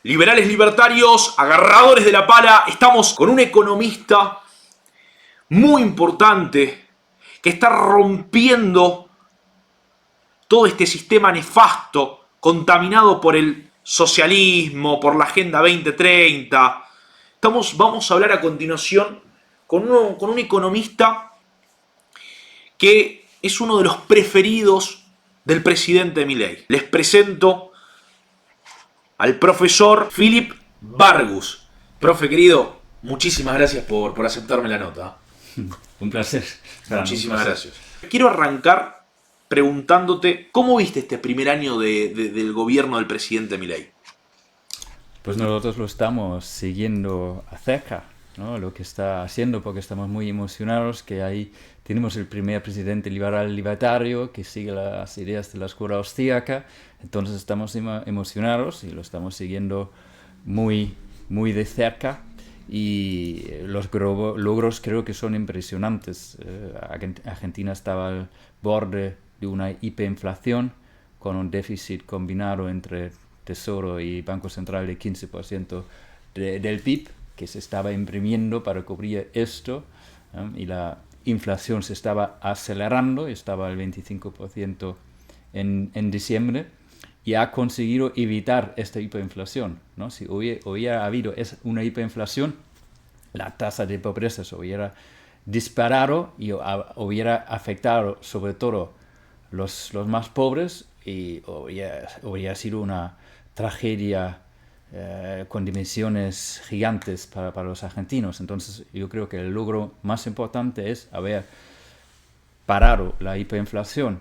Liberales libertarios, agarradores de la pala, estamos con un economista muy importante que está rompiendo todo este sistema nefasto, contaminado por el socialismo, por la Agenda 2030. Vamos a hablar a continuación con un economista que es uno de los preferidos del presidente Milei. Les presento al profesor Philip Vargus. Profe querido, muchísimas gracias por aceptarme la nota. Un placer. Muchísimas gracias. Quiero arrancar preguntándote, ¿cómo viste este primer año del gobierno del presidente Milei? Pues nosotros lo estamos siguiendo a cerca, ¿no? Lo que está haciendo, porque estamos muy emocionados que ahí tenemos el primer presidente liberal libertario que sigue las ideas de la escuela austríaca. Entonces estamos emocionados y lo estamos siguiendo muy, muy de cerca. Y los logros creo que son impresionantes. Argentina estaba al borde de una hiperinflación con un déficit combinado entre Tesoro y Banco Central de 15% del PIB que se estaba imprimiendo para cubrir esto, y la inflación se estaba acelerando, estaba al 25% en diciembre, y ha conseguido evitar esta hiperinflación, ¿no? Si hubiera habido una hiperinflación, la tasa de pobreza se hubiera disparado y hubiera afectado sobre todo los más pobres, y hubiera sido una tragedia con dimensiones gigantes para los argentinos. Entonces yo creo que el logro más importante es haber parado la hiperinflación,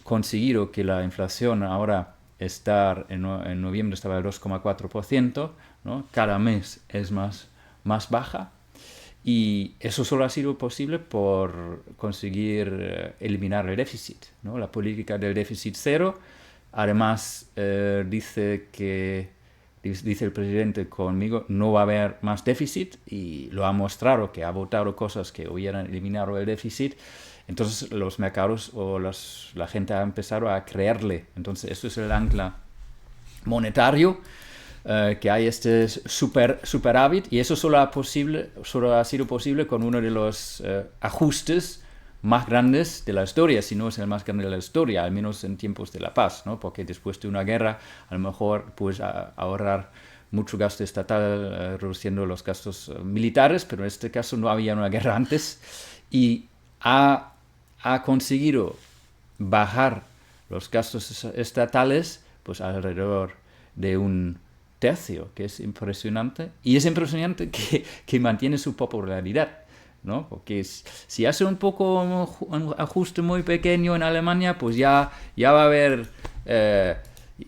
conseguido que la inflación ahora está en noviembre estaba al 2,4%, ¿no? Cada mes es más baja, y eso solo ha sido posible por conseguir eliminar el déficit, ¿no? La política del déficit cero. Además, dice el presidente conmigo, no va a haber más déficit, y lo ha mostrado, que ha votado cosas que hubieran eliminado el déficit. Entonces los mercados o la gente ha empezado a creerle. Entonces esto es el ancla monetario, que hay este superávit, y eso solo ha sido posible con uno de los ajustes más grandes de la historia, si no es el más grande de la historia, al menos en tiempos de la paz, ¿no? Porque después de una guerra a lo mejor puedes ahorrar mucho gasto estatal reduciendo los gastos militares, pero en este caso no había una guerra antes, y ha conseguido bajar los gastos estatales pues alrededor de un tercio, que es impresionante, y es impresionante que mantiene su popularidad, ¿no? Porque si hace un ajuste muy pequeño en Alemania, pues ya va a haber,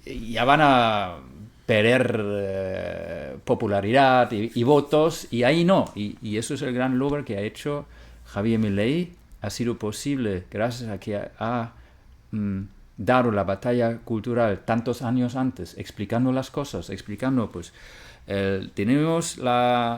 ya van a perder popularidad y votos, y ahí no, y eso es el gran logro que ha hecho Javier Milei. Ha sido posible gracias a que ha dado la batalla cultural tantos años antes, explicando las cosas, explicando, pues, tenemos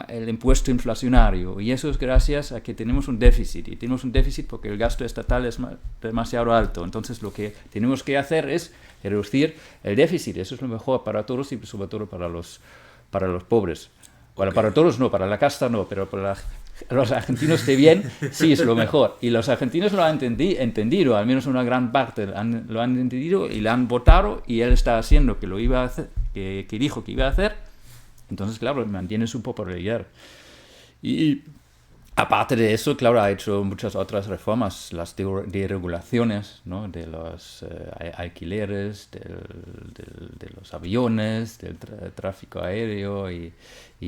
el impuesto inflacionario, y eso es gracias a que tenemos un déficit, y tenemos un déficit porque el gasto estatal es demasiado alto. Entonces lo que tenemos que hacer es reducir el déficit. Eso es lo mejor para todos, y sobre todo para los pobres. Bueno, para todos no, para la casta no, pero para los argentinos de bien sí es lo mejor. Y los argentinos lo han entendido, al menos una gran parte lo han entendido y le han votado, y él está haciendo que lo iba a hacer, que dijo que iba a hacer. Entonces, claro, mantiene su popularidad. Y aparte de eso, claro, ha hecho muchas otras reformas, las deregulaciones, ¿no? De los alquileres, de los aviones, del tráfico aéreo, y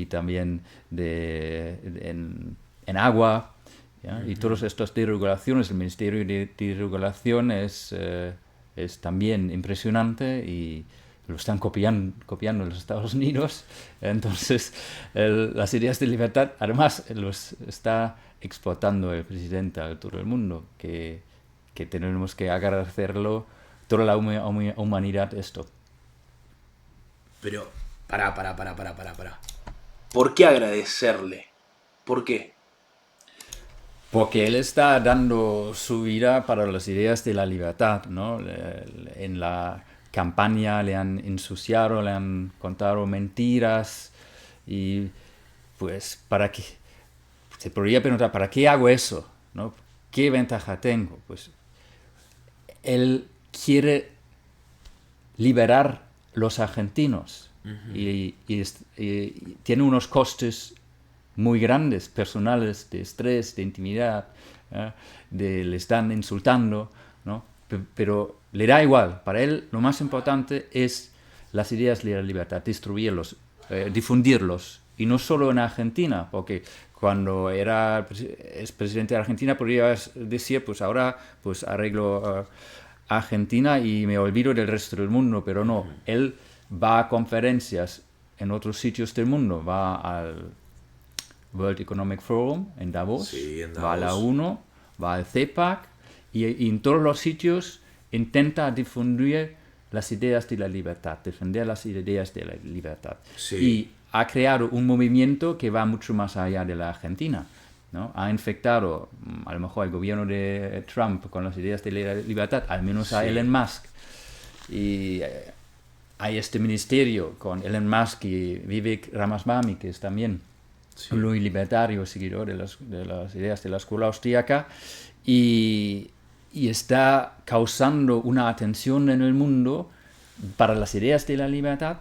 también en agua, ¿ya? Y todas estas deregulaciones, el Ministerio de Deregulación es también impresionante, y lo están copiando en los Estados Unidos. Entonces, las ideas de libertad, además, los está exportando el presidente a todo el mundo, que tenemos que agradecerlo, toda la humanidad, esto. Pero, pará. ¿Por qué agradecerle? ¿Por qué? Porque él está dando su vida para las ideas de la libertad, ¿no? campaña le han ensuciado, le han contado mentiras y pues para qué, se podría preguntar, ¿para qué hago eso? ¿No? ¿Qué ventaja tengo? Pues él quiere liberar los argentinos y tiene unos costes muy grandes, personales, de estrés, de intimidad, le están insultando, ¿no? Pero le da igual. Para él lo más importante es las ideas de la libertad, distribuirlos, difundirlos. Y no solo en Argentina, porque cuando es presidente de Argentina podría decir, pues ahora pues arreglo Argentina y me olvido del resto del mundo, pero no. Él va a conferencias en otros sitios del mundo, va al World Economic Forum en Davos, Sí, en Davos. va a la UNO, va al CEPAC y en todos los sitios intenta difundir las ideas de la libertad, defender las ideas de la libertad. Sí. Y ha creado un movimiento que va mucho más allá de la Argentina, ¿no? Ha infectado a lo mejor el gobierno de Trump con las ideas de la libertad, al menos a Elon Musk. Y hay este ministerio con Elon Musk y Vivek Ramaswamy, que es también muy libertario, seguidor de las ideas de la escuela austríaca, y está causando una atención en el mundo para las ideas de la libertad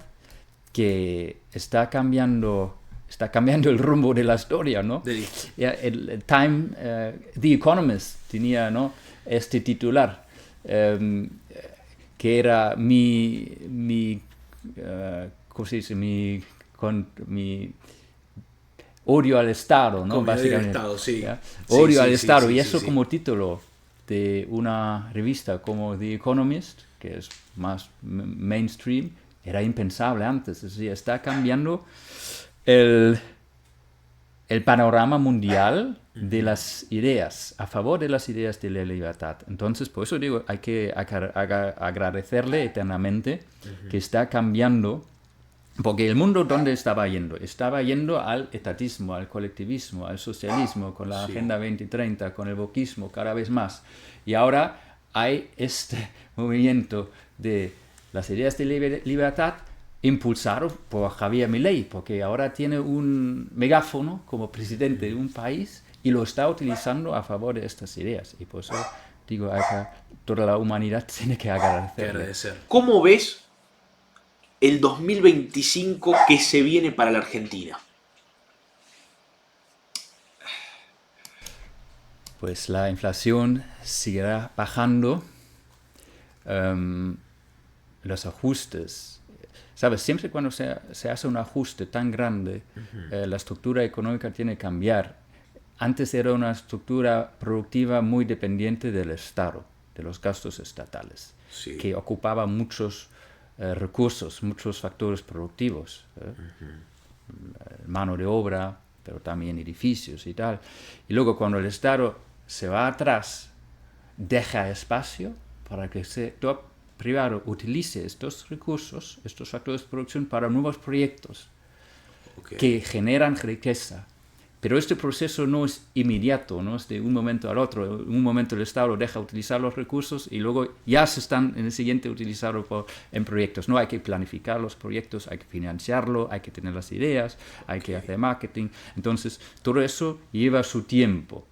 que está cambiando el rumbo de la historia, ¿no? El The Economist tenía, ¿no?, este titular, que era ¿cómo se dice? Mi odio al Estado, ¿no? Básicamente. Estado, sí. Odio al Estado, y eso como título de una revista como The Economist, que es más mainstream, era impensable antes. Es decir, está cambiando el panorama mundial de las ideas, a favor de las ideas de la libertad. Entonces, por eso digo, hay que agradecerle eternamente que está cambiando, porque el mundo, ¿dónde estaba yendo? Estaba yendo al etatismo, al colectivismo, al socialismo, con la Agenda 2030, con el wokismo, cada vez más. Y ahora hay este movimiento de las ideas de libertad impulsado por Javier Milei, porque ahora tiene un megáfono como presidente de un país y lo está utilizando a favor de estas ideas. Y por eso digo, toda la humanidad tiene que agradecerle. ¿Cómo ves el 2025 que se viene para la Argentina? Pues la inflación seguirá bajando. Los ajustes, ¿sabes? Siempre cuando se hace un ajuste tan grande, la estructura económica tiene que cambiar. Antes era una estructura productiva muy dependiente del Estado, de los gastos estatales, que ocupaba muchos recursos, muchos factores productivos, mano de obra, pero también edificios y tal. Y luego cuando el Estado se va atrás, deja espacio para que el sector privado utilice estos recursos, estos factores de producción para nuevos proyectos que generan riqueza. Pero este proceso no es inmediato, no es de un momento al otro. En un momento el Estado deja utilizar los recursos y luego ya se están en el siguiente utilizados en proyectos. No, hay que planificar los proyectos, hay que financiarlo, hay que tener las ideas, hay que hacer marketing. Entonces, todo eso lleva su tiempo.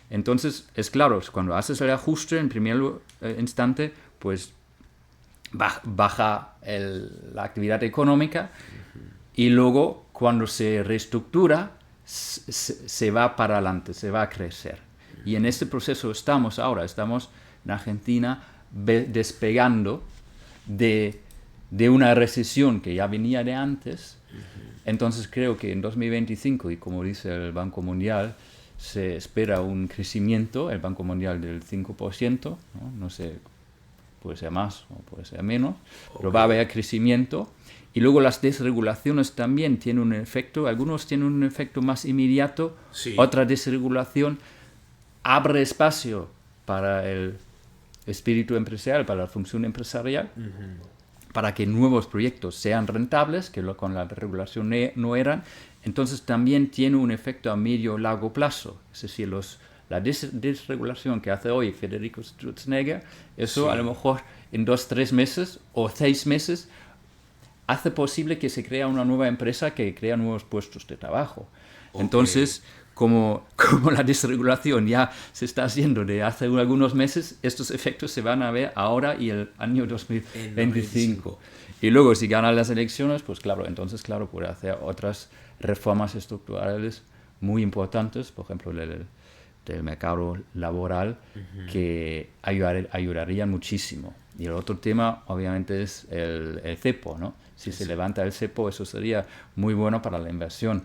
Entonces, es claro, cuando haces el ajuste en primer instante, pues baja la actividad económica y luego cuando se reestructura se va para adelante, se va a crecer. Y en este proceso estamos en Argentina despegando de una recesión que ya venía de antes. Entonces creo que en 2025, y como dice el Banco Mundial, se espera un crecimiento, el Banco Mundial del 5%, no sé, puede ser más o puede ser menos, pero va a haber crecimiento. Y luego las desregulaciones también tienen un efecto, algunos tienen un efecto más inmediato, otra desregulación abre espacio para el espíritu empresarial, para la función empresarial, para que nuevos proyectos sean rentables, que con la regulación no eran. Entonces también tiene un efecto a medio o largo plazo, es decir, la desregulación que hace hoy Federico Sturzenegger, eso Sí. a lo mejor en 2, 3 meses o 6 meses hace posible que se cree una nueva empresa que crea nuevos puestos de trabajo. Ok. Entonces, como la desregulación ya se está haciendo de hace algunos meses, estos efectos se van a ver ahora y el año 2025. Y luego, si ganan las elecciones, pues claro, entonces, claro, puede hacer otras reformas estructurales muy importantes, por ejemplo, del mercado laboral, que ayudarían muchísimo. Y el otro tema, obviamente, es el cepo, ¿no? Si se levanta el cepo, eso sería muy bueno para la inversión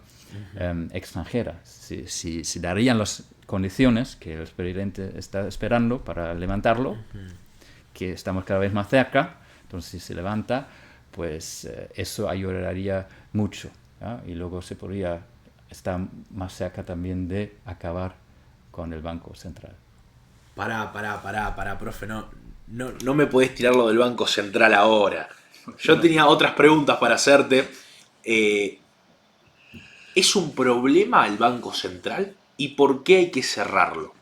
extranjera. Si darían las condiciones que el presidente está esperando para levantarlo, que estamos cada vez más cerca, entonces si se levanta, pues eso ayudaría mucho, ¿ya? Y luego se podría estar más cerca también de acabar con el Banco Central. Pará, profe, no me podés tirar lo del Banco Central ahora. Yo tenía otras preguntas para hacerte. ¿Es un problema el Banco Central? ¿Y por qué hay que cerrarlo?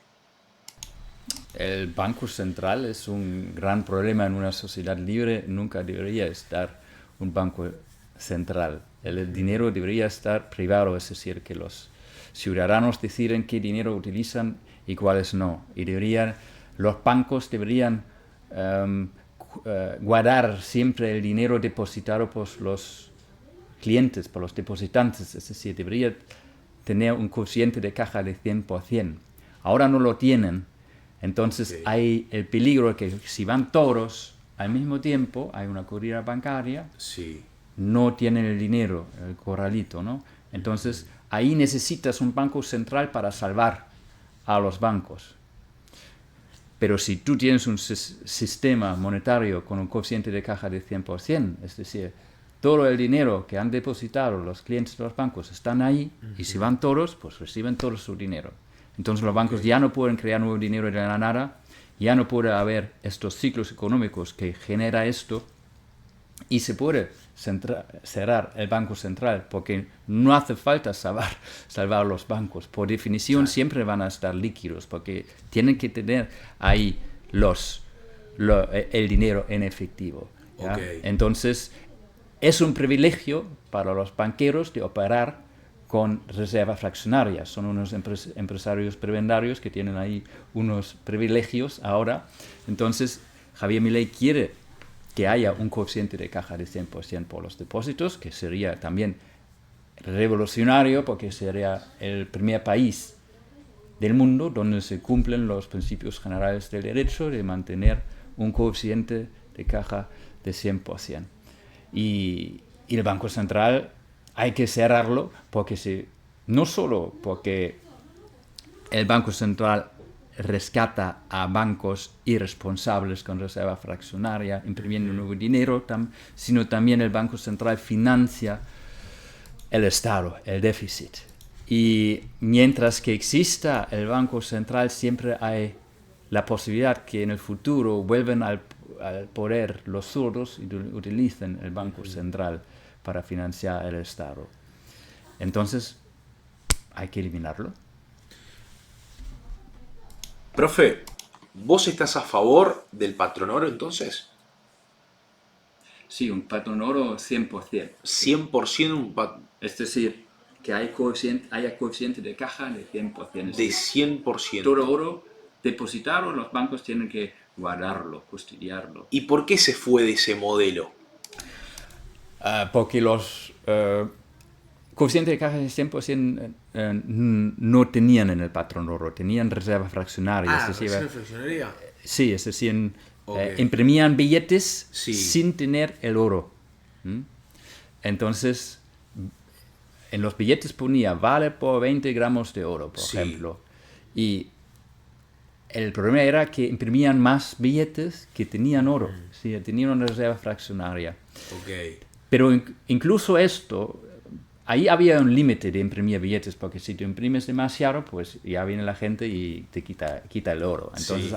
El Banco Central es un gran problema en una sociedad libre. Nunca debería estar un banco central. El dinero debería estar privado, es decir, que los ciudadanos deciden qué dinero utilizan y cuáles no. Y los bancos deberían guardar siempre el dinero depositado por los clientes, por los depositantes. Es decir, debería tener un cociente de caja de 100%. Ahora no lo tienen. Entonces hay el peligro de que si van todos al mismo tiempo, hay una corrida bancaria, Sí. no tienen el dinero, el corralito, ¿no? Entonces ahí necesitas un banco central para salvar a los bancos. Pero si tú tienes un sistema monetario con un cociente de caja de 100%, es decir, todo el dinero que han depositado los clientes de los bancos están ahí, y si van todos, pues reciben todo su dinero. Entonces los bancos ya no pueden crear nuevo dinero de la nada, ya no puede haber estos ciclos económicos que genera esto, y se puede cerrar el Banco Central, porque no hace falta salvar los bancos. Por definición siempre van a estar líquidos, porque tienen que tener ahí el dinero en efectivo, ¿ya? Entonces es un privilegio para los banqueros de operar con reservas fraccionarias. Son unos empresarios prebendarios que tienen ahí unos privilegios ahora. Entonces Javier Milei quiere que haya un cociente de caja de 100% por los depósitos, que sería también revolucionario, porque sería el primer país del mundo donde se cumplen los principios generales del derecho de mantener un cociente de caja de 100%. Y el Banco Central hay que cerrarlo, porque no solo porque el Banco Central rescata a bancos irresponsables con reserva fraccionaria, imprimiendo nuevo dinero, sino también el Banco Central financia el Estado, el déficit. Y mientras que exista el Banco Central, siempre hay la posibilidad que en el futuro vuelvan al poder los zurdos y utilicen el Banco Central para financiar el Estado. Entonces, hay que eliminarlo. Profe, ¿vos estás a favor del patrón oro entonces? Sí, un patrón oro 100%. 100% Es decir, que haya coeficiente de caja de 100%. de 100%. Todo oro depositado, los bancos tienen que guardarlo, custodiarlo. ¿Y por qué se fue de ese modelo? Porque los coeficientes de caja de 100% no tenían en el patrón oro, tenían reserva fraccionaria. ¿reserva fraccionaria? Sí, es decir, imprimían billetes Sí. sin tener el oro. Entonces, en los billetes ponía vale por 20 gramos de oro, por ejemplo. Y el problema era que imprimían más billetes que tenían oro. Sí, tenían una reserva fraccionaria. Pero incluso esto, ahí había un límite de imprimir billetes, porque si tú imprimes demasiado, pues ya viene la gente y te quita el oro. Entonces,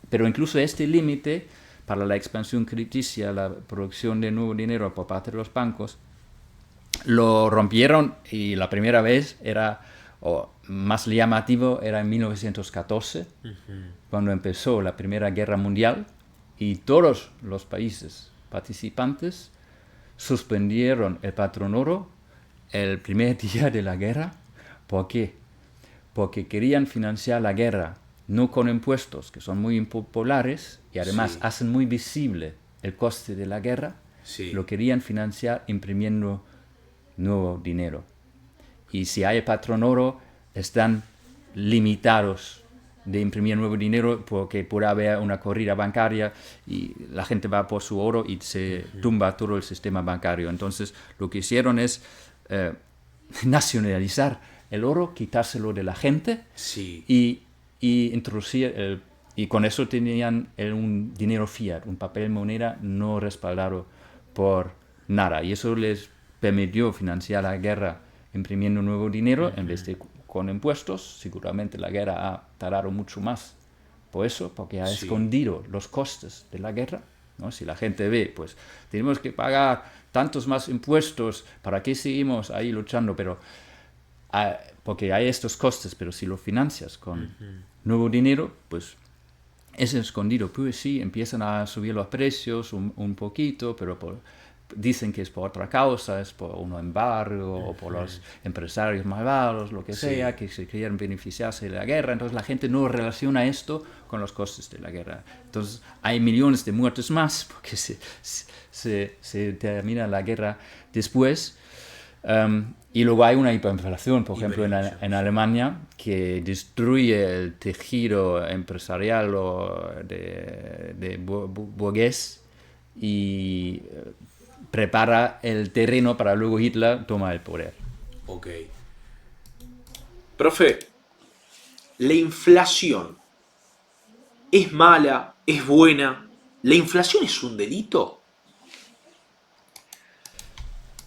pero incluso este límite para la expansión crediticia, la producción de nuevo dinero por parte de los bancos, lo rompieron, y la primera vez era o más llamativo era en 1914, cuando empezó la Primera Guerra Mundial y todos los países participantes suspendieron el patrón oro el primer día de la guerra. ¿Por qué? Porque querían financiar la guerra no con impuestos, que son muy impopulares y además hacen muy visible el coste de la guerra. Lo querían financiar imprimiendo nuevo dinero. Y si hay patrón oro, están limitados de imprimir nuevo dinero porque puede haber una corrida bancaria y la gente va por su oro y se tumba todo el sistema bancario. Entonces, lo que hicieron es nacionalizar el oro, quitárselo de la gente y introducir y con eso tenían un dinero fiat, un papel moneda no respaldado por nada. Y eso les permitió financiar la guerra imprimiendo nuevo dinero en vez de con impuestos. Seguramente la guerra ha tardado mucho más por eso, porque ha escondido los costes de la guerra, ¿no? Si la gente ve, pues tenemos que pagar tantos más impuestos, ¿para qué seguimos ahí luchando? Pero porque hay estos costes, pero si lo financias con nuevo dinero, pues es escondido. Pues sí, empiezan a subir los precios un poquito, pero dicen que es por otra causa, es por un embargo o por los empresarios malvados, lo que sea, que se quieren beneficiarse de la guerra. Entonces la gente no relaciona esto con los costes de la guerra. Entonces hay millones de muertes más porque se termina la guerra después. Y luego hay una hiperinflación, por ejemplo, en Alemania, que destruye el tejido empresarial de burgués y prepara el terreno para luego Hitler tomar el poder. Ok. Profe, ¿la inflación es mala, es buena? ¿La inflación es un delito?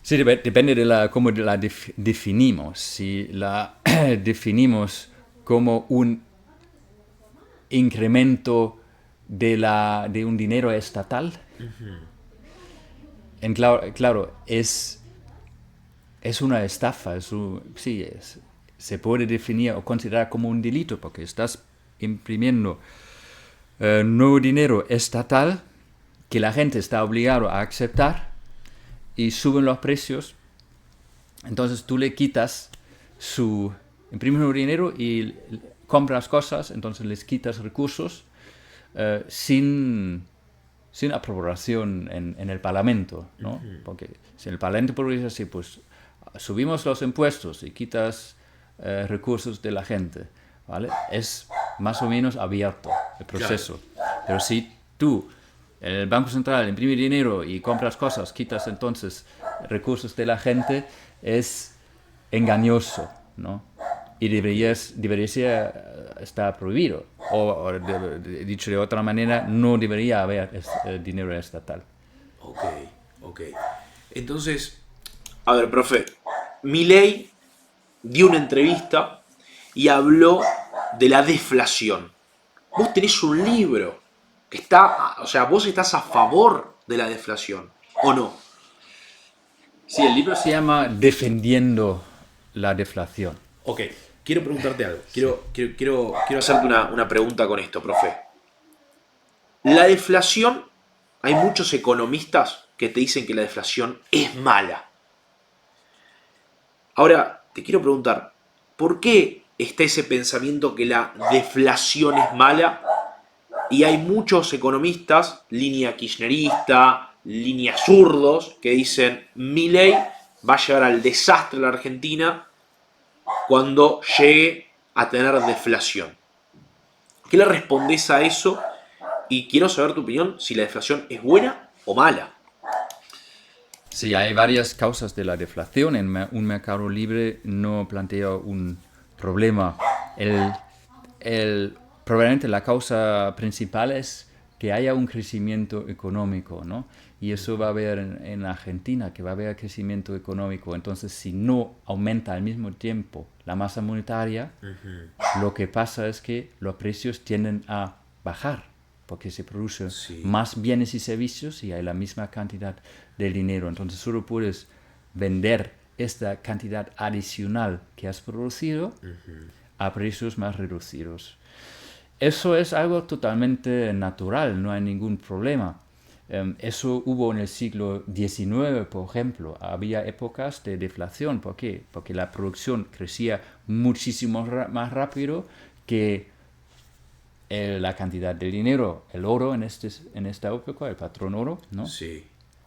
Sí, depende de cómo la definimos. Si la definimos como un incremento de un dinero estatal, claro, es una estafa. Se puede definir o considerar como un delito porque estás imprimiendo nuevo dinero estatal que la gente está obligada a aceptar y suben los precios. Entonces tú le quitas imprimes nuevo dinero y compras cosas, entonces les quitas recursos sin aprobación en el Parlamento, ¿no? Porque si el Parlamento puede decir así, pues subimos los impuestos y quitas recursos de la gente, ¿vale? Es más o menos abierto el proceso. Claro. Pero si tú, el Banco Central, imprime dinero y compras cosas, quitas entonces recursos de la gente, es engañoso, ¿no? Y debería estar prohibido. O dicho de otra manera, no debería haber dinero estatal. Ok. Entonces, a ver, profe, Milei dio una entrevista y habló de la deflación. Vos tenés un libro que vos estás a favor de la deflación, ¿o no? Sí, el libro se llama Defendiendo la deflación. Ok, quiero preguntarte algo. Quiero hacerte una pregunta con esto, profe. La deflación, hay muchos economistas que te dicen que la deflación es mala. Ahora, te quiero preguntar, ¿por qué está ese pensamiento que la deflación es mala? Y hay muchos economistas, línea kirchnerista, línea zurdos, que dicen Milei va a llevar al desastre a la Argentina cuando llegue a tener deflación. ¿Qué le respondés a eso? Y quiero saber tu opinión, si la deflación es buena o mala. Sí, hay varias causas de la deflación. En un mercado libre no plantea un problema. Probablemente la causa principal es que haya un crecimiento económico, ¿no? Y eso va a haber en Argentina, que va a haber crecimiento económico. Entonces, si no aumenta al mismo tiempo la masa monetaria, lo que pasa es que los precios tienden a bajar, porque se producen más bienes y servicios y hay la misma cantidad de dinero. Entonces, solo puedes vender esta cantidad adicional que has producido a precios más reducidos. Eso es algo totalmente natural, no hay ningún problema. Eso hubo en el siglo XIX, por ejemplo. Había épocas de deflación. ¿Por qué? Porque la producción crecía muchísimo más rápido que la cantidad de dinero. El oro en esta época, el patrón oro, ¿no? Sí.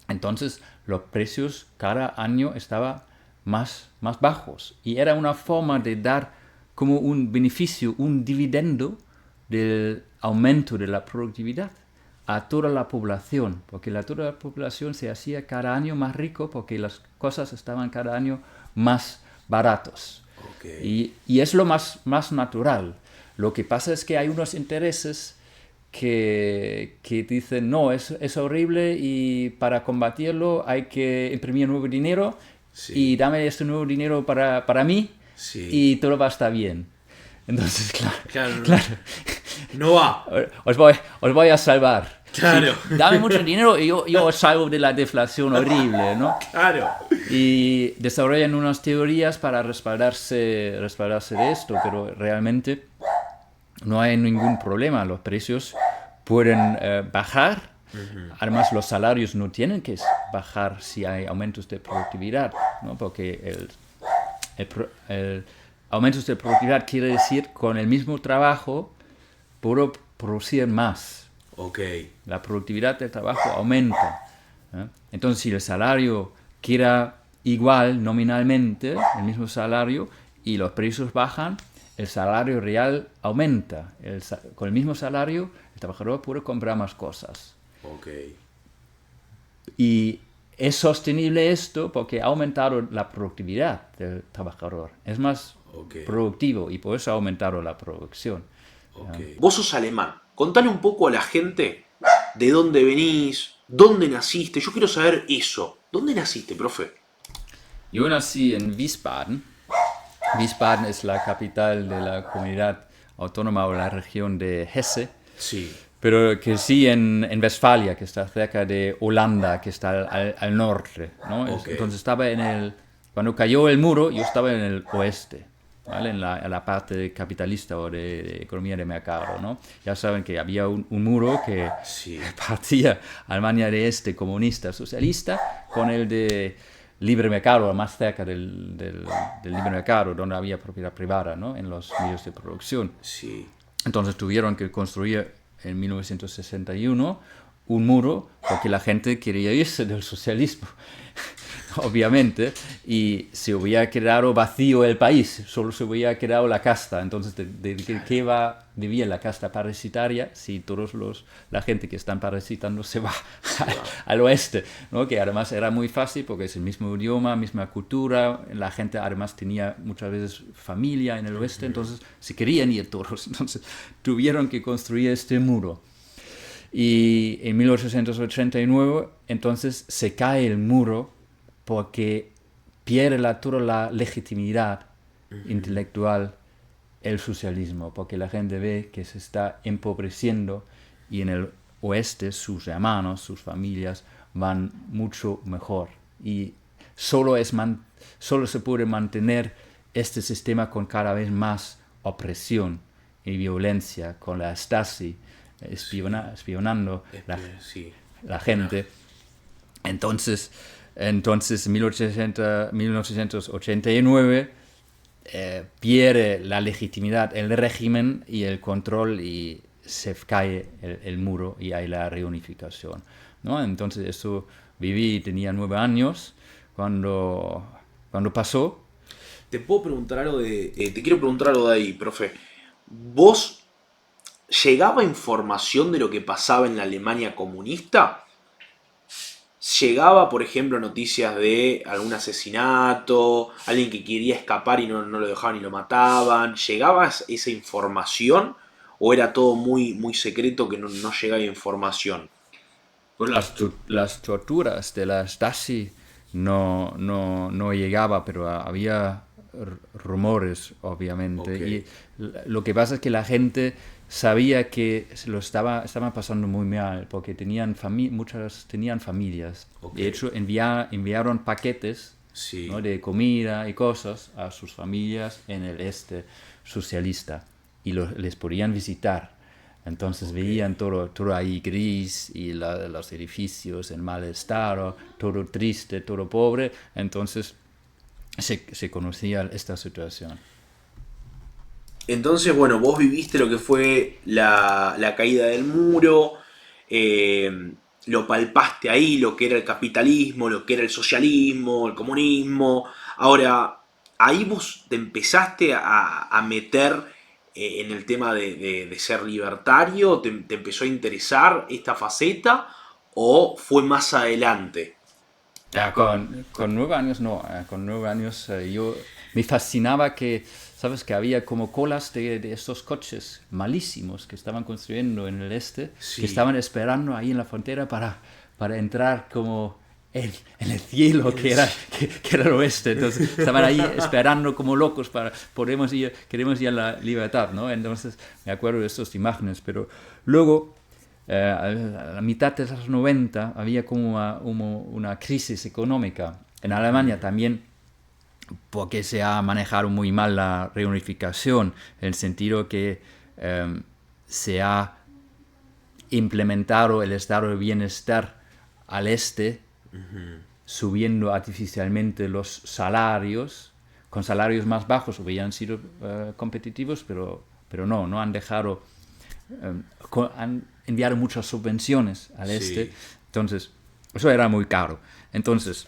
Entonces los precios cada año estaban más bajos. Y era una forma de dar como un beneficio, un dividendo del aumento de la productividad a toda la población, porque toda la población se hacía cada año más rico porque las cosas estaban cada año más baratos. Okay. Y es lo más natural. Lo que pasa es que hay unos intereses que dicen, no, es horrible y para combatirlo hay que imprimir nuevo dinero y dame este nuevo dinero para mí y todo va a estar bien. Entonces, claro. No va. Os voy a salvar. Claro. Sí, dame mucho dinero y yo os salvo de la deflación horrible, ¿no? Claro. Y desarrollan unas teorías para respaldarse de esto, pero realmente no hay ningún problema. Los precios pueden bajar. Además, los salarios no tienen que bajar si hay aumentos de productividad, ¿no? Porque el aumentos de productividad quiere decir con el mismo trabajo puedo producir más. La productividad del trabajo aumenta. Entonces, si el salario queda igual nominalmente, el mismo salario, y los precios bajan, el salario real aumenta. Con el mismo salario, el trabajador puede comprar más cosas. Y es sostenible esto porque ha aumentado la productividad del trabajador. Es más productivo y por eso ha aumentado la producción. Vos sos alemán. Contale un poco a la gente de dónde venís, dónde naciste. Yo quiero saber eso. ¿Dónde naciste, profe? Yo nací en Wiesbaden. Wiesbaden es la capital de la comunidad autónoma o la región de Hesse. Sí. Pero crecí en Westfalia, que está cerca de Holanda, que está al norte, ¿no? Entonces estaba cuando cayó el muro, yo estaba en el oeste, ¿vale? En la parte capitalista o de economía de mercado, ¿no? Ya saben que había un muro que partía Alemania de este comunista socialista con el de libre mercado, más cerca del libre mercado, donde había propiedad privada, ¿no? En los medios de producción. Sí. Entonces tuvieron que construir en 1961 un muro porque la gente quería irse del socialismo, obviamente, y se hubiera quedado vacío el país, solo se hubiera quedado la casta. Entonces, ¿de qué vivir la casta parasitaria si la gente que están parasitando se va al oeste, ¿no? Que además era muy fácil porque es el mismo idioma, misma cultura, la gente además tenía muchas veces familia en el oeste, entonces se querían ir todos, entonces tuvieron que construir este muro. Y en 1889 entonces se cae el muro porque pierde toda la legitimidad intelectual el socialismo, porque la gente ve que se está empobreciendo y en el oeste sus hermanos, sus familias van mucho mejor. Y solo se puede mantener este sistema con cada vez más opresión y violencia, con la Stasi espionando la gente. Entonces, en 1989 pierde la legitimidad el régimen y el control y se cae el muro y hay la reunificación, ¿no? Entonces eso viví, tenía 9 años cuando pasó. Te quiero preguntar algo de ahí, profe. ¿Vos llegaba información de lo que pasaba en la Alemania comunista? ¿Llegaba, por ejemplo, noticias de algún asesinato, alguien que quería escapar y no lo dejaban y lo mataban? ¿Llegaba esa información o era todo muy, muy secreto que no llegaba información? Pues las torturas de la Stasi no llegaba, pero había rumores, obviamente. Y lo que pasa es que la gente sabía que se lo estaban pasando muy mal, porque muchas tenían familias. De hecho, enviaron paquetes Sí. ¿no? De comida y cosas a sus familias en el este socialista y les podían visitar. Entonces veían todo ahí gris y los edificios en mal estado, todo triste, todo pobre. Entonces se conocía esta situación. Entonces, bueno, vos viviste lo que fue la caída del muro, lo palpaste ahí, lo que era el capitalismo, lo que era el socialismo, el comunismo. Ahora, ahí vos te empezaste a meter en el tema de ser libertario, te empezó a interesar esta faceta o fue más adelante. Ya, con 9 años no, con 9 años yo me fascinaba que, sabes, que había como colas de estos coches malísimos que estaban construyendo en el este, que Sí. estaban esperando ahí en la frontera para entrar como en el cielo que era el oeste. Entonces estaban ahí esperando como locos para queremos ir a la libertad, ¿no? Entonces me acuerdo de estas imágenes, pero luego a la mitad de los 90 había como una crisis económica. En Alemania también, porque se ha manejado muy mal la reunificación, en el sentido que se ha implementado el estado de bienestar al este, subiendo artificialmente los salarios. Con salarios más bajos hubieran sido competitivos, pero no han dejado han enviado muchas subvenciones al este, Sí. entonces eso era muy caro. Entonces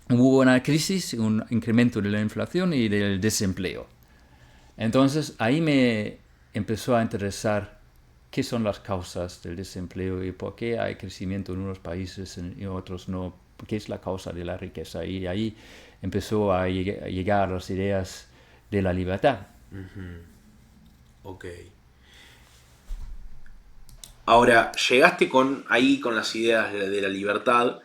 hubo una crisis, un incremento de la inflación y del desempleo. Entonces ahí me empezó a interesar qué son las causas del desempleo y por qué hay crecimiento en unos países y en otros no, qué es la causa de la riqueza. Y ahí empezó a llegar las ideas de la libertad. Ok. Ahora, llegaste ahí con las ideas de la libertad,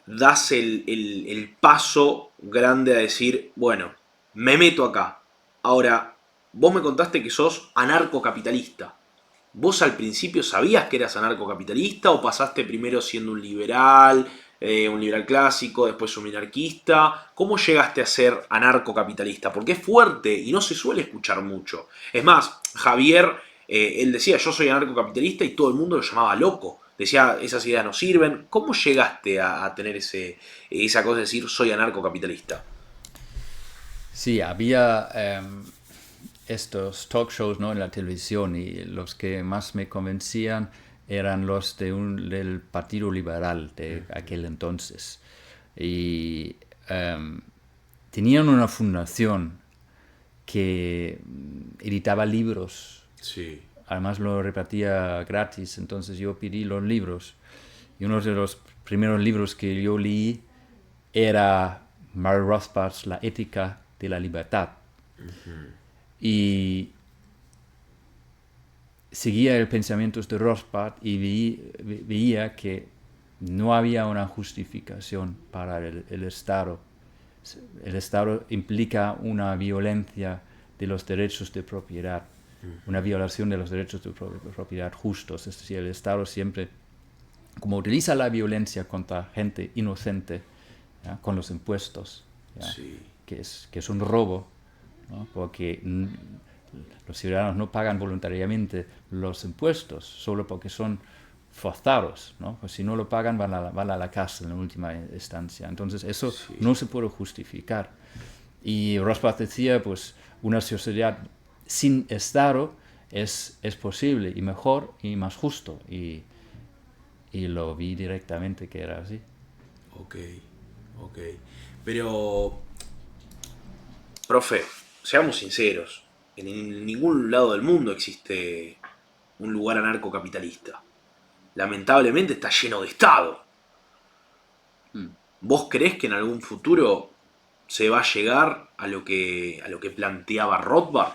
das el paso grande a decir, bueno, me meto acá. Ahora, vos me contaste que sos anarcocapitalista. ¿Vos al principio sabías que eras anarcocapitalista o pasaste primero siendo un liberal clásico, después un minarquista? ¿Cómo llegaste a ser anarcocapitalista? Porque es fuerte y no se suele escuchar mucho. Es más, Javier, él decía, yo soy anarcocapitalista y todo el mundo lo llamaba loco. Decía, esas ideas no sirven. ¿Cómo llegaste a tener esa cosa de decir, soy anarcocapitalista? Sí, había estos talk shows, ¿no? En la televisión y los que más me convencían eran los del Partido Liberal de aquel entonces. Y tenían una fundación que editaba libros, Sí. además lo repartía gratis, entonces yo pedí los libros. Y uno de los primeros libros que yo leí era Murray Rothbard's La ética de la libertad. Y seguía el pensamiento de Rothbard y veía que no había una justificación para el Estado. El Estado implica una violencia de los derechos de propiedad, una violación de los derechos de propiedad justos. Es decir, el Estado siempre, como utiliza la violencia contra gente inocente, ¿ya? Con los impuestos, ¿ya? Sí. que es un robo, ¿no? Porque los ciudadanos no pagan voluntariamente los impuestos solo porque son forzados, ¿no? Pues si no lo pagan van a la cárcel en última instancia. Entonces eso Sí. no se puede justificar. Y Rothbard decía, pues una sociedad sin Estado es posible y mejor y más justo. Y lo vi directamente que era así. Ok, ok. Pero, profe, seamos sinceros, en ningún lado del mundo existe un lugar anarcocapitalista. Lamentablemente está lleno de Estado. ¿Vos creés que en algún futuro se va a llegar a lo que planteaba Rothbard?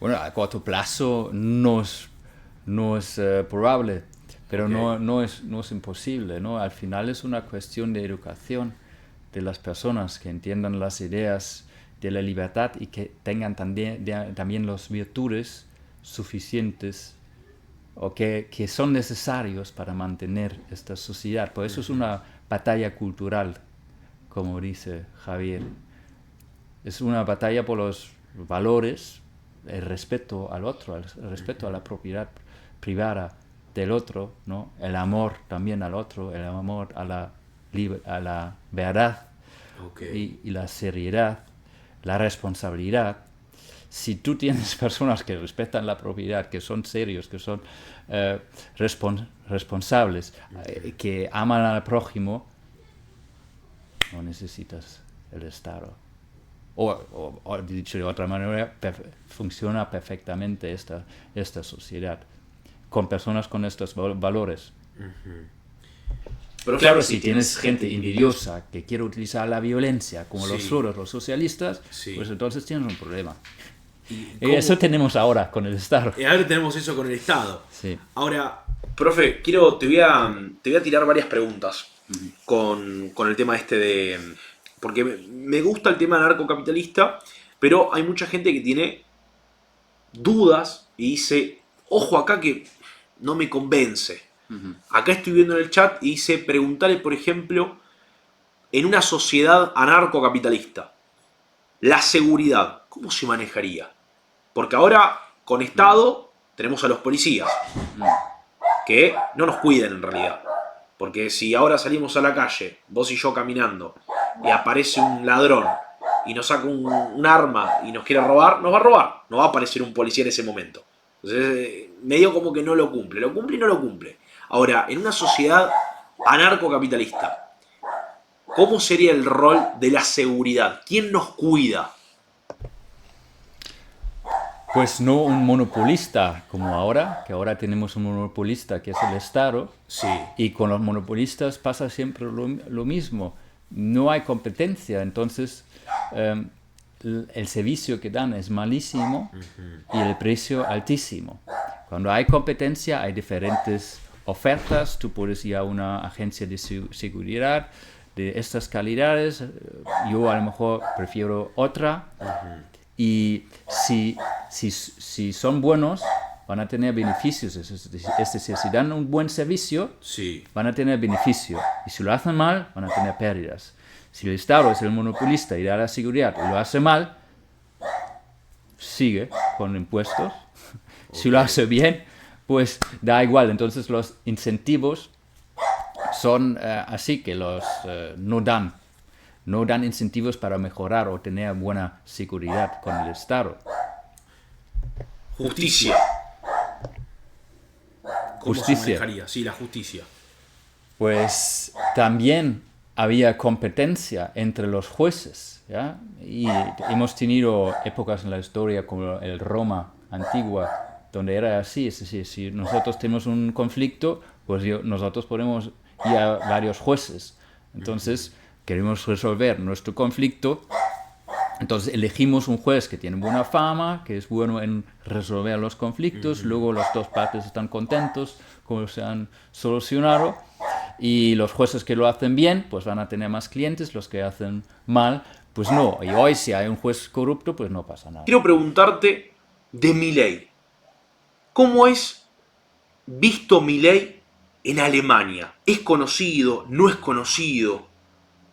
Bueno, a corto plazo no es probable, pero Ok. no es imposible, ¿no? Al final es una cuestión de educación de las personas que entiendan las ideas de la libertad y que tengan también las virtudes suficientes o que son necesarios para mantener esta sociedad. Por eso es una batalla cultural, como dice Javier. Es una batalla por los valores, el respeto al otro, el respeto a la propiedad privada del otro, ¿no? El amor también al otro, el amor a la verdad y la seriedad, la responsabilidad. Si tú tienes personas que respetan la propiedad, que son serios, que son responsables, que aman al prójimo, no necesitas el Estado. O dicho de otra manera, funciona perfectamente esta sociedad, con personas con estos valores. Pero claro, si tienes gente envidiosa que quiere utilizar la violencia, como los suros, los socialistas, pues entonces tienes un problema. Y eso tenemos ahora con el Estado. Ahora tenemos eso con el Estado. Sí. Ahora, profe, te voy a tirar varias preguntas con el tema este de... Porque me gusta el tema anarcocapitalista, pero hay mucha gente que tiene dudas y dice, ojo acá que no me convence. Acá estoy viendo en el chat y dice, preguntarle, por ejemplo, en una sociedad anarcocapitalista, la seguridad, ¿cómo se manejaría? Porque ahora, con Estado, tenemos a los policías, que no nos cuiden en realidad. Porque si ahora salimos a la calle, vos y yo caminando, y aparece un ladrón y nos saca un arma y nos quiere robar, nos va a robar. No va a aparecer un policía en ese momento. Entonces, medio como que no lo cumple. Lo cumple y no lo cumple. Ahora, en una sociedad anarcocapitalista, ¿cómo sería el rol de la seguridad? ¿Quién nos cuida? Pues no un monopolista como ahora, que ahora tenemos un monopolista que es el Estado. Sí. Y con los monopolistas pasa siempre lo mismo. No hay competencia, entonces el servicio que dan es malísimo y el precio altísimo. Cuando hay competencia hay diferentes ofertas, tú puedes ir a una agencia de seguridad de estas calidades, yo a lo mejor prefiero otra, y si son buenos van a tener beneficios, es decir, si dan un buen servicio, van a tener beneficio, y si lo hacen mal, van a tener pérdidas. Si el Estado es el monopolista y da la seguridad y lo hace mal, sigue con impuestos. Si lo hace bien, pues da igual. Entonces los incentivos son así, que los no dan incentivos para mejorar o tener buena seguridad con el Estado. Justicia. ¿Cómo se manejaría? Sí, la justicia. Pues también había competencia entre los jueces, ¿ya? Y hemos tenido épocas en la historia como el Roma antigua, donde era así, es decir, si nosotros tenemos un conflicto, pues nosotros podemos ir a varios jueces. Entonces, queremos resolver nuestro conflicto, entonces elegimos un juez que tiene buena fama, que es bueno en resolver los conflictos, luego las dos partes están contentos, como se han solucionado, y los jueces que lo hacen bien, pues van a tener más clientes, los que hacen mal, pues no. Y hoy si hay un juez corrupto, pues no pasa nada. Quiero preguntarte de Milei. ¿Cómo es visto Milei en Alemania? ¿Es conocido? ¿No es conocido?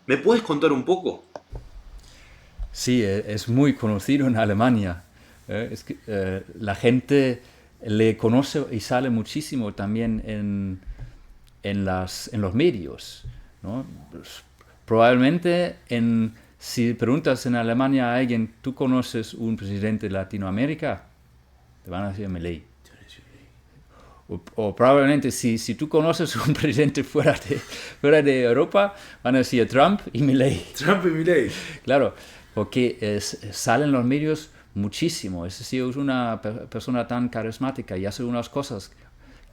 ¿Me puedes contar un poco? Sí, es muy conocido en Alemania. La gente le conoce y sale muchísimo también en los medios, ¿no? Pues, probablemente si preguntas en Alemania a alguien, ¿tú conoces un presidente de Latinoamérica? Te van a decir Milei. O probablemente si tú conoces un presidente fuera de Europa, van a decir Trump y Milei. Trump y Milei. Claro, porque salen los medios muchísimo. Es decir, es una persona tan carismática y hace unas cosas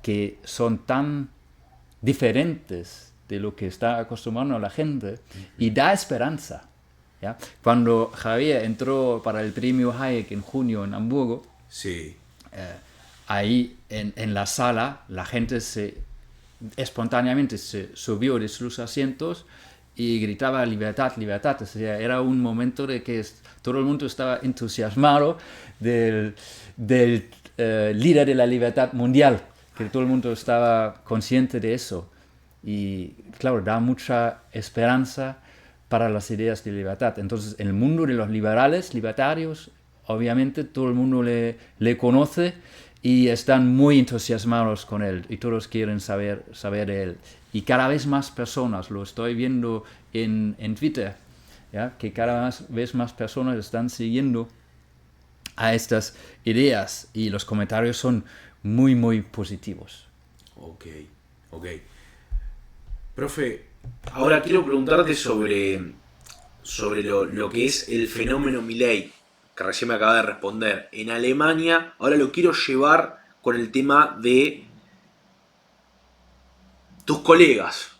que son tan diferentes de lo que está acostumbrando la gente y da esperanza, ¿ya? Cuando Javier entró para el premio Hayek en junio en Hamburgo, ahí en la sala la gente espontáneamente se subió de sus asientos y gritaba libertad, libertad. O sea, era un momento de que todo el mundo estaba entusiasmado del líder de la libertad mundial, que todo el mundo estaba consciente de eso. Y claro, da mucha esperanza para las ideas de libertad. Entonces, en el mundo de los libertarios, obviamente todo el mundo le conoce y están muy entusiasmados con él y todos quieren saber de él. Y cada vez más personas, lo estoy viendo en Twitter, ¿ya? Que cada vez más personas están siguiendo a estas ideas y los comentarios son muy, muy positivos. Ok. Profe, ahora quiero preguntarte sobre lo que es el fenómeno Milei, que recién me acaba de responder. En Alemania, ahora lo quiero llevar con el tema de tus colegas,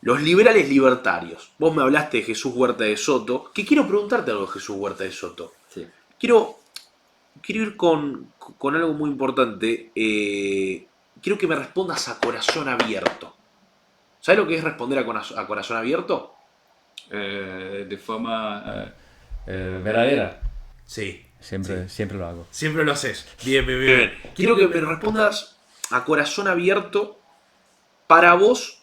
los liberales libertarios. Vos me hablaste de Jesús Huerta de Soto, que quiero preguntarte algo de Jesús Huerta de Soto. Sí. Quiero ir con algo muy importante. Quiero que me respondas a corazón abierto. ¿Sabes lo que es responder a corazón abierto? De forma verdadera. Sí. Siempre lo hago. Siempre lo haces. Bien. Quiero que me respondas a corazón abierto para vos,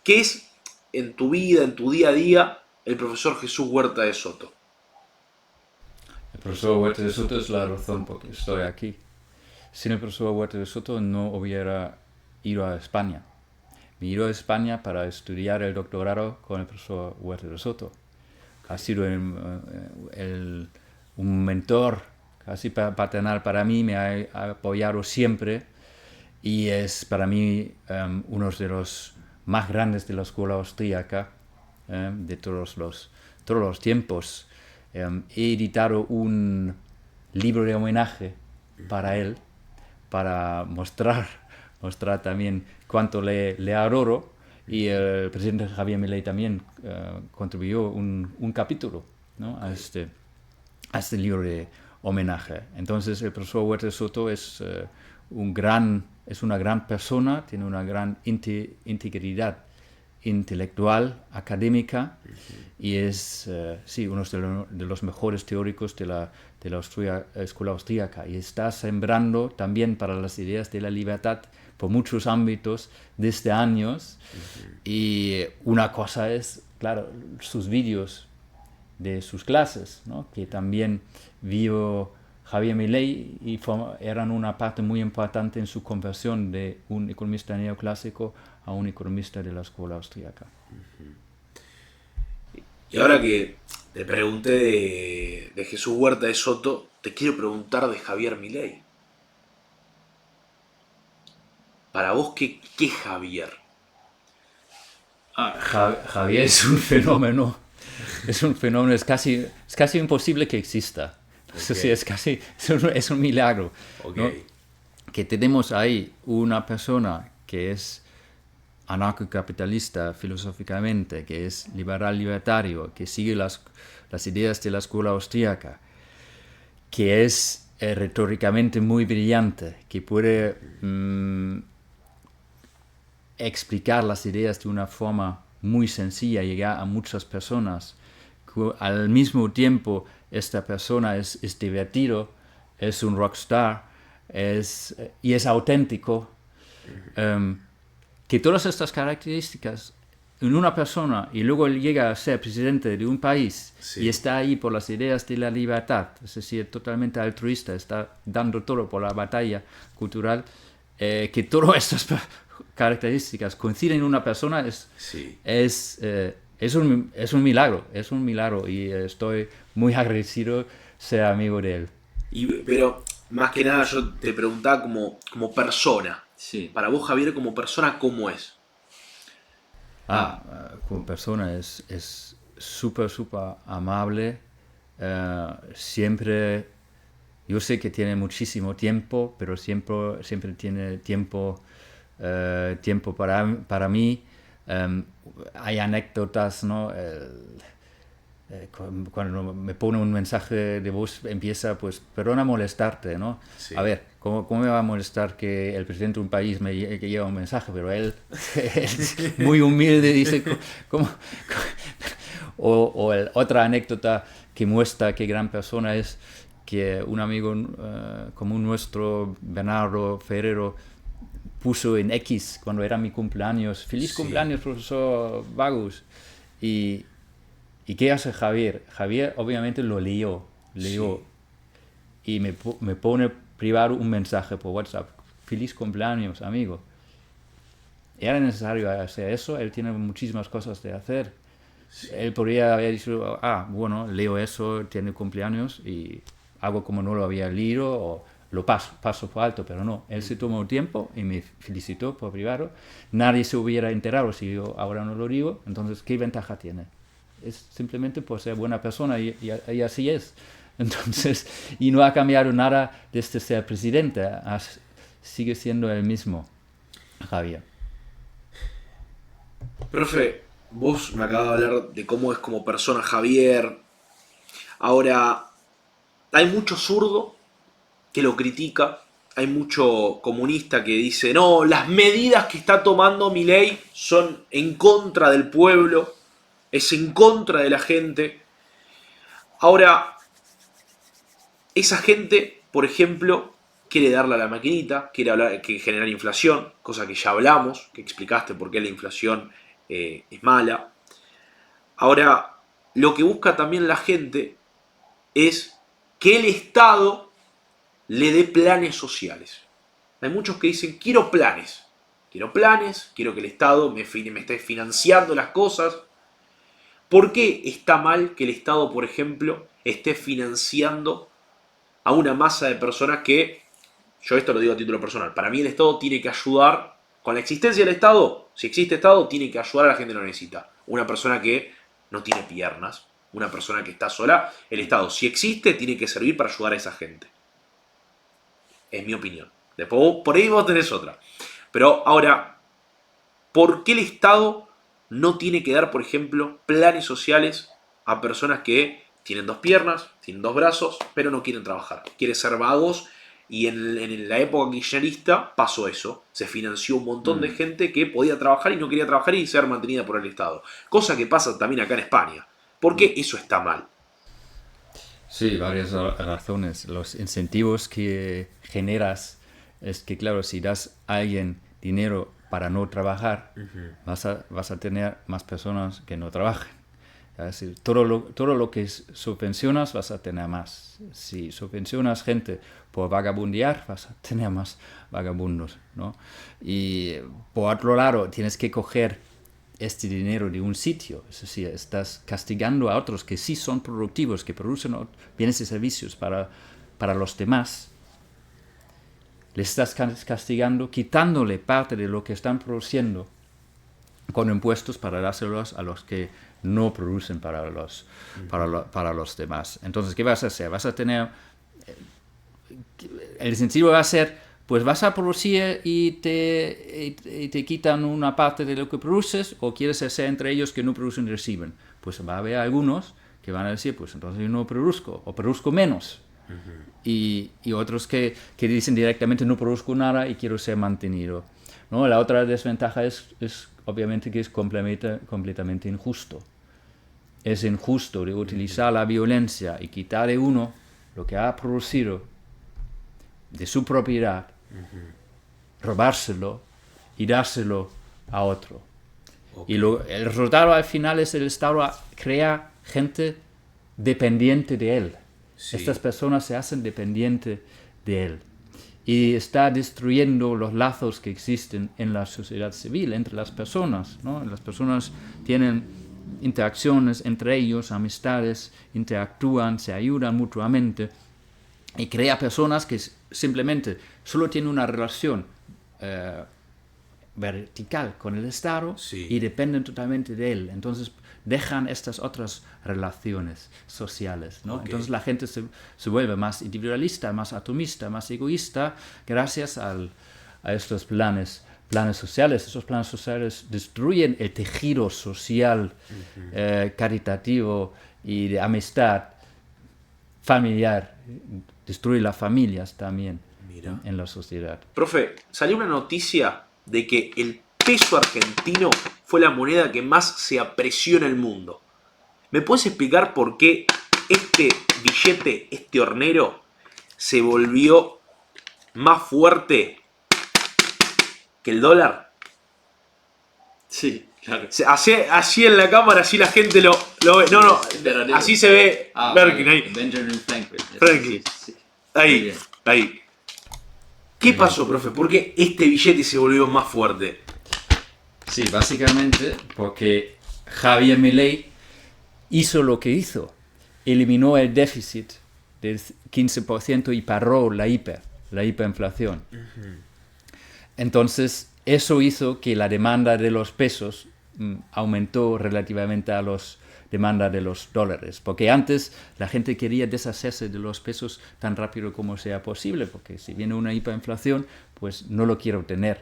¿qué es en tu vida, en tu día a día, el profesor Jesús Huerta de Soto? El profesor Huerta de Soto es la razón por que estoy aquí. Sin el profesor Huerta de Soto no hubiera ido a España. Me he ido a España para estudiar el doctorado con el profesor Huerta de Soto. Ha sido un mentor casi paternal para mí, me ha apoyado siempre y es para mí uno de los más grandes de la escuela austríaca de todos los tiempos. He editado un libro de homenaje para él, para mostrar también cuánto le adoro, y el presidente Javier Milei también contribuyó un capítulo, ¿no? a este libro de homenaje. Entonces el profesor Huerta de Soto es una gran persona, tiene una gran integridad intelectual, académica, y es uno de los mejores teóricos de la escuela austríaca, y está sembrando también para las ideas de la libertad por muchos ámbitos desde años. Y una cosa es, claro, sus vídeos de sus clases, ¿no? Que también vio Javier Milei y eran una parte muy importante en su conversión de un economista neoclásico a un economista de la escuela austríaca. Y ahora que te pregunté de Jesús Huerta de Soto, te quiero preguntar de Javier Milei. Para vos, ¿qué es Javier? Javier es un fenómeno. Es casi imposible que exista. Okay. Es un milagro. Okay. ¿No? Que tenemos ahí una persona que es anarcocapitalista filosóficamente, que es liberal libertario, que sigue las ideas de la escuela austríaca, que es retóricamente muy brillante, que puede explicar las ideas de una forma muy sencilla, llegar a muchas personas. Al mismo tiempo, esta persona es divertido, es un rockstar, y es auténtico. Que todas estas características en una persona, y luego él llega a ser presidente de un país, sí, y está ahí por las ideas de la libertad, es decir, totalmente altruista, está dando todo por la batalla cultural, que todas estas características coinciden en una persona, es un milagro, y estoy muy agradecido ser amigo de él. Pero más que nada yo te preguntaba como persona. Sí. Para vos, Javier, como persona, ¿cómo es? Como persona es súper amable. Siempre, yo sé que tiene muchísimo tiempo, pero siempre tiene tiempo para mí. Hay anécdotas, ¿no? Cuando me pone un mensaje de voz empieza, pues, perdona molestarte, ¿no? Sí. A ver, ¿cómo me va a molestar que el presidente de un país que lleva un mensaje? Pero él es muy humilde, dice, ¿cómo? Otra anécdota que muestra qué gran persona es, que un amigo común nuestro, Bernardo Ferrero, puso en X cuando era mi cumpleaños: feliz cumpleaños, profesor Bagus. ¿Y qué hace Javier? Javier obviamente lo leyó y me pone privado un mensaje por WhatsApp: feliz cumpleaños, amigo. Era necesario hacer eso, él tiene muchísimas cosas de hacer. Él podría haber dicho: bueno, leo eso, tiene cumpleaños, y hago como no lo había leído, o lo paso por alto, pero no. Él se tomó tiempo y me felicitó por privado. Nadie se hubiera enterado si yo ahora no lo digo. Entonces, ¿qué ventaja tiene? Es simplemente por ser buena persona, y así es. Entonces, y no ha cambiado nada desde ser presidente. Sigue siendo el mismo, Javier. Profe, vos me acabas de hablar de cómo es como persona Javier. Ahora, hay mucho zurdo que lo critica, hay mucho comunista que dice: no, las medidas que está tomando Milei son en contra del pueblo, es en contra de la gente. Ahora, esa gente, por ejemplo, quiere darle a la maquinita, quiere generar inflación, cosa que ya hablamos, que explicaste por qué la inflación es mala. Ahora, lo que busca también la gente es que el Estado le dé planes sociales. Hay muchos que dicen: quiero planes, quiero que el Estado me esté financiando las cosas. ¿Por qué está mal que el Estado, por ejemplo, esté financiando a una masa de personas que, yo esto lo digo a título personal, para mí el Estado tiene que ayudar, con la existencia del Estado, si existe Estado, tiene que ayudar a la gente que lo necesita? Una persona que no tiene piernas, una persona que está sola, el Estado, si existe, tiene que servir para ayudar a esa gente. Es mi opinión. Después, por ahí vos tenés otra. Pero ahora, ¿por qué el Estado no tiene que dar, por ejemplo, planes sociales a personas que tienen dos piernas, tienen dos brazos, pero no quieren trabajar? Quieren ser vagos. Y en la época kirchnerista pasó eso. Se financió un montón de gente que podía trabajar y no quería trabajar y ser mantenida por el Estado. Cosa que pasa también acá en España. ¿Por qué eso está mal? Sí, varias razones. Los incentivos que generas es que, claro, si das a alguien dinero para no trabajar, vas a tener más personas que no trabajen. Es decir, todo lo que subvencionas, vas a tener más. Si subvencionas gente por vagabundear, vas a tener más vagabundos, ¿no? Y por otro lado, tienes que coger este dinero de un sitio. Es decir, estás castigando a otros que sí son productivos, que producen bienes y servicios para los demás. Le estás castigando, quitándole parte de lo que están produciendo con impuestos para dárselos a los que no producen para los demás. Entonces, ¿qué vas a hacer? Vas a tener... El incentivo va a ser: pues vas a producir y te quitan una parte de lo que produces, o quieres hacer entre ellos que no producen y reciben. Pues va a haber algunos que van a decir: pues entonces yo no produzco, o produzco menos. Y otros que dicen directamente: no produzco nada y quiero ser mantenido, ¿no? La otra desventaja es obviamente que es completamente injusto. Es injusto de utilizar la violencia y quitar de uno lo que ha producido de su propiedad, robárselo y dárselo a otro. Okay. Y el resultado al final es: el Estado crea gente dependiente de él. Sí. Estas personas se hacen dependientes de él. Y está destruyendo los lazos que existen en la sociedad civil, entre las personas, ¿no? Las personas tienen interacciones entre ellos, amistades, interactúan, se ayudan mutuamente, y crea personas que simplemente solo tienen una relación vertical con el Estado, sí, y dependen totalmente de él. Entonces dejan estas otras relaciones sociales, ¿no? Okay. Entonces la gente se vuelve más individualista, más atomista, más egoísta, gracias a estos planes sociales. Esos planes sociales destruyen el tejido social, caritativo y de amistad familiar. Destruye las familias también, ¿no?, en la sociedad. Profe, salió una noticia de que el peso argentino fue la moneda que más se apreció en el mundo. ¿Me puedes explicar por qué este billete, este hornero, se volvió más fuerte que el dólar? Sí, claro. Así en la cámara, así la gente lo ve. No, Pero así se ve Berkin ahí. Benjamin Franklin. Franklin. Sí. Muy Ahí, bien. ahí. ¿Qué pasó, profe? ¿Por qué este billete se volvió más fuerte? Sí, básicamente porque Javier Milei hizo lo que hizo. Eliminó el déficit del 15% y paró la hiperinflación. Entonces, eso hizo que la demanda de los pesos aumentó relativamente a la demanda de los dólares. Porque antes la gente quería deshacerse de los pesos tan rápido como sea posible, porque si viene una hiperinflación, pues no lo quiero tener.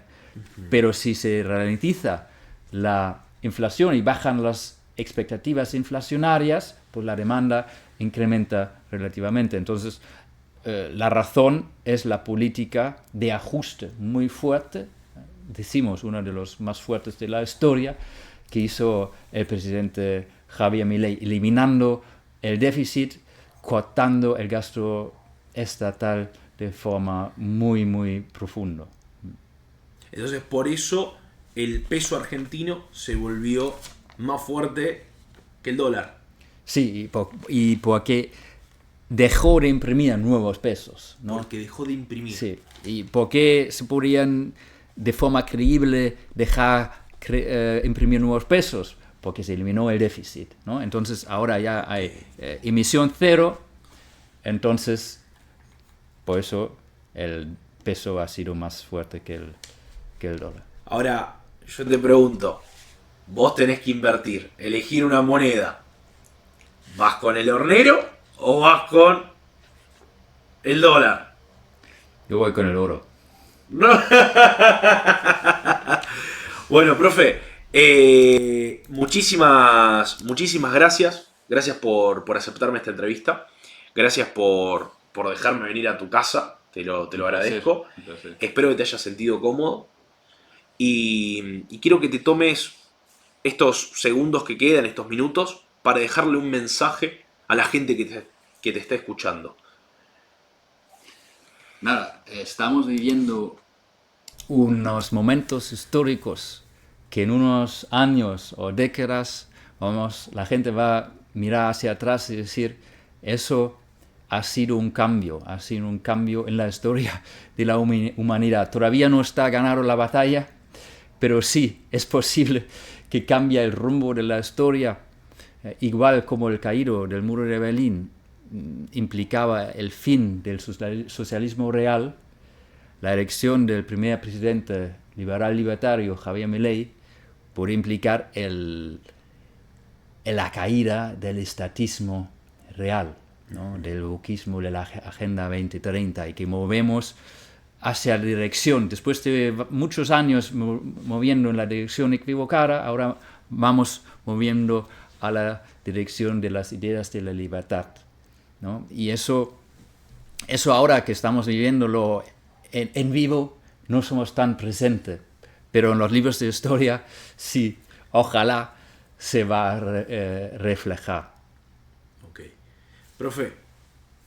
Pero si se ralentiza la inflación y bajan las expectativas inflacionarias, pues la demanda incrementa relativamente. Entonces, la razón es la política de ajuste muy fuerte, decimos uno de los más fuertes de la historia, que hizo el presidente Javier Milei, eliminando el déficit, cortando el gasto estatal de forma muy, muy profunda. Entonces, por eso el peso argentino se volvió más fuerte que el dólar. Sí, y porque dejó de imprimir nuevos pesos, ¿no? Porque dejó de imprimir. Sí, y porque se podían de forma creíble dejar imprimir nuevos pesos, porque se eliminó el déficit, ¿no? Entonces ahora ya hay emisión cero, entonces por eso el peso ha sido más fuerte que el dólar. Ahora, yo te pregunto, vos tenés que invertir, elegir una moneda. ¿Vas con el hornero o vas con el dólar? Yo voy con el oro. No. Bueno, profe, muchísimas gracias. Gracias por aceptarme esta entrevista. Gracias por dejarme venir a tu casa. Te lo agradezco. Un placer. Espero que te hayas sentido cómodo. Y quiero que te tomes estos segundos que quedan, estos minutos, para dejarle un mensaje a la gente que te está escuchando. Nada, estamos viviendo Unos momentos históricos que en unos años o décadas la gente va a mirar hacia atrás y decir, eso ha sido un cambio en la historia de la humanidad. Todavía no está ganada la batalla, pero sí, es posible que cambie el rumbo de la historia, igual como el caído del muro de Berlín implicaba el fin del socialismo real. La elección del primer presidente liberal libertario, Javier Milei, puede implicar la caída del estatismo real, ¿no? Del wokismo de la Agenda 2030, y que movemos hacia la dirección, después de muchos años moviendo en la dirección equivocada, ahora vamos moviendo a la dirección de las ideas de la libertad, ¿no? Y eso ahora que estamos viviéndolo en vivo, no somos tan presentes, pero en los libros de historia sí, ojalá se va a reflejar. Ok. Profe,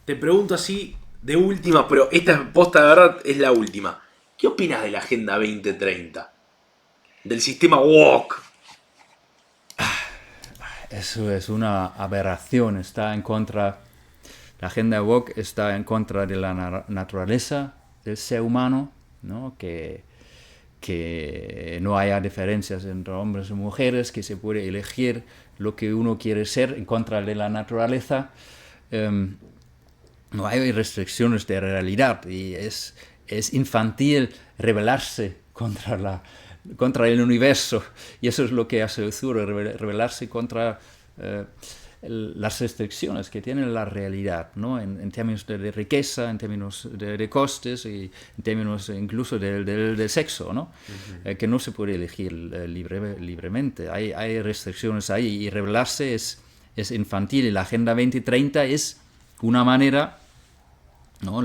te pregunto así de última, pero esta posta de verdad es la última. ¿Qué opinas de la Agenda 2030? Del sistema woke. Eso es una aberración, la agenda woke está en contra de la naturaleza del ser humano, ¿no? Que no haya diferencias entre hombres y mujeres, que se puede elegir lo que uno quiere ser en contra de la naturaleza. No hay restricciones de realidad y es infantil rebelarse contra el universo, y eso es lo que hace Zuro, rebelarse contra las restricciones que tiene la realidad, ¿no? En términos de riqueza, en términos de costes y en términos incluso del sexo, ¿no? Que no se puede elegir libremente. Hay restricciones ahí, y rebelarse es infantil, y la Agenda 2030 es una manera, ¿no?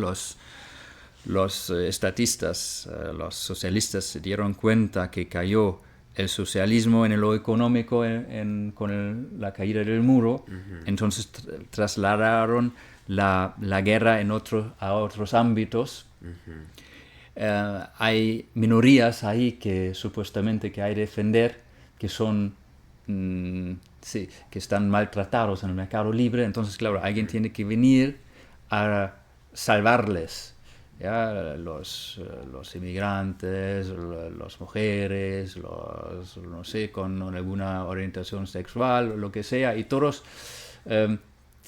Los estatistas, los socialistas se dieron cuenta que cayó el socialismo en lo económico con la caída del muro, entonces trasladaron la guerra a otros ámbitos. Hay minorías ahí que supuestamente que hay que defender, que son sí, que están maltratados en el mercado libre. Entonces, claro, alguien tiene que venir a salvarles, ¿ya? Los inmigrantes, las mujeres, no sé, con alguna orientación sexual o lo que sea, y todos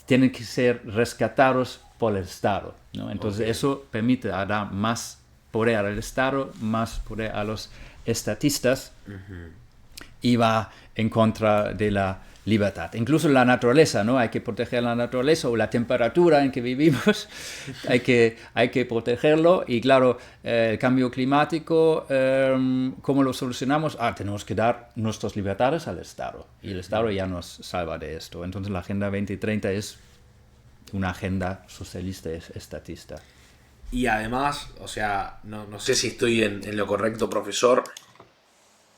tienen que ser rescatados por el Estado, ¿no? Entonces eso permite dar más poder al Estado, más poder a los estatistas, y va en contra de la libertad. Incluso la naturaleza, ¿no? Hay que proteger la naturaleza, o la temperatura en que vivimos, hay que protegerlo. Y claro, el cambio climático, ¿cómo lo solucionamos? Tenemos que dar nuestras libertades al Estado, y el Estado ya nos salva de esto. Entonces la Agenda 2030 es una agenda socialista, es estatista. Y además, o sea, no sé si estoy en lo correcto, profesor,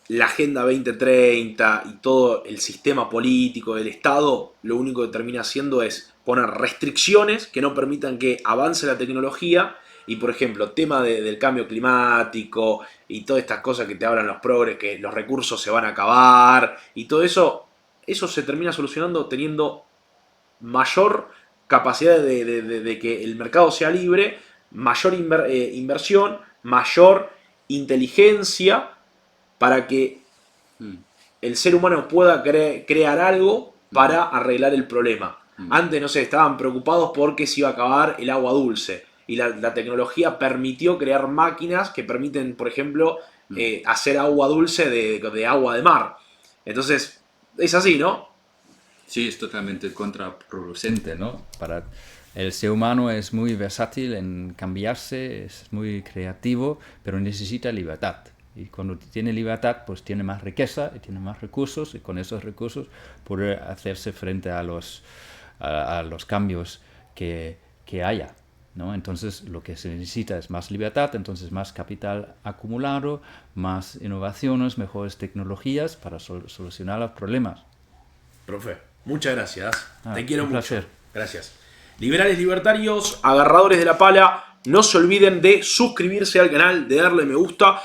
la Agenda 2030 y todo el sistema político del Estado, lo único que termina haciendo es poner restricciones que no permitan que avance la tecnología. Y por ejemplo, tema del cambio climático y todas estas cosas que te hablan los progres, que los recursos se van a acabar y todo eso se termina solucionando teniendo mayor capacidad de que el mercado sea libre, mayor inversión, mayor inteligencia, para que el ser humano pueda crear algo para arreglar el problema. Antes, no sé, estaban preocupados porque se iba a acabar el agua dulce. Y la tecnología permitió crear máquinas que permiten, por ejemplo, hacer agua dulce de agua de mar. Entonces, es así, ¿no? Sí, es totalmente contraproducente, ¿no? El ser humano es muy versátil en cambiarse, es muy creativo, pero necesita libertad. Y cuando tiene libertad, pues tiene más riqueza y tiene más recursos, y con esos recursos puede hacerse frente a los cambios que haya, ¿no? Entonces lo que se necesita es más libertad, entonces más capital acumulado, más innovaciones, mejores tecnologías para solucionar los problemas. Profe, muchas gracias. Te quiero un mucho. placer. Gracias. Liberales, libertarios, agarradores de la pala, no se olviden de suscribirse al canal, de darle me gusta